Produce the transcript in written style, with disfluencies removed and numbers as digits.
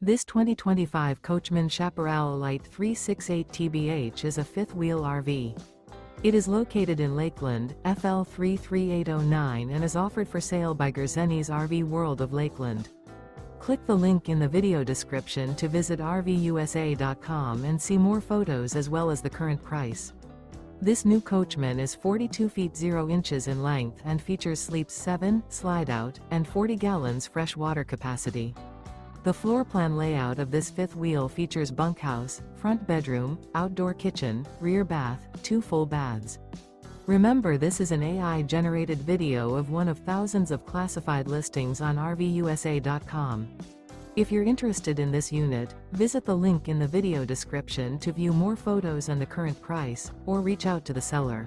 This 2025 Coachmen Chaparral Lite 368 TBH is a fifth-wheel RV. It is located in Lakeland, FL 33809 and is offered for sale by Gerzeny's RV World of Lakeland. Click the link in the video description to visit RVUSA.com and see more photos as well as the current price. This new Coachmen is 42 feet 0 inches in length and features sleeps 7, Slideout, and 40 gallons fresh water capacity. The floor plan layout of this fifth wheel features bunkhouse, front bedroom, outdoor kitchen, rear bath, 2 full baths. Remember, this is an AI-generated video of one of thousands of classified listings on RVUSA.com. If you're interested in this unit, visit the link in the video description to view more photos and the current price, or reach out to the seller.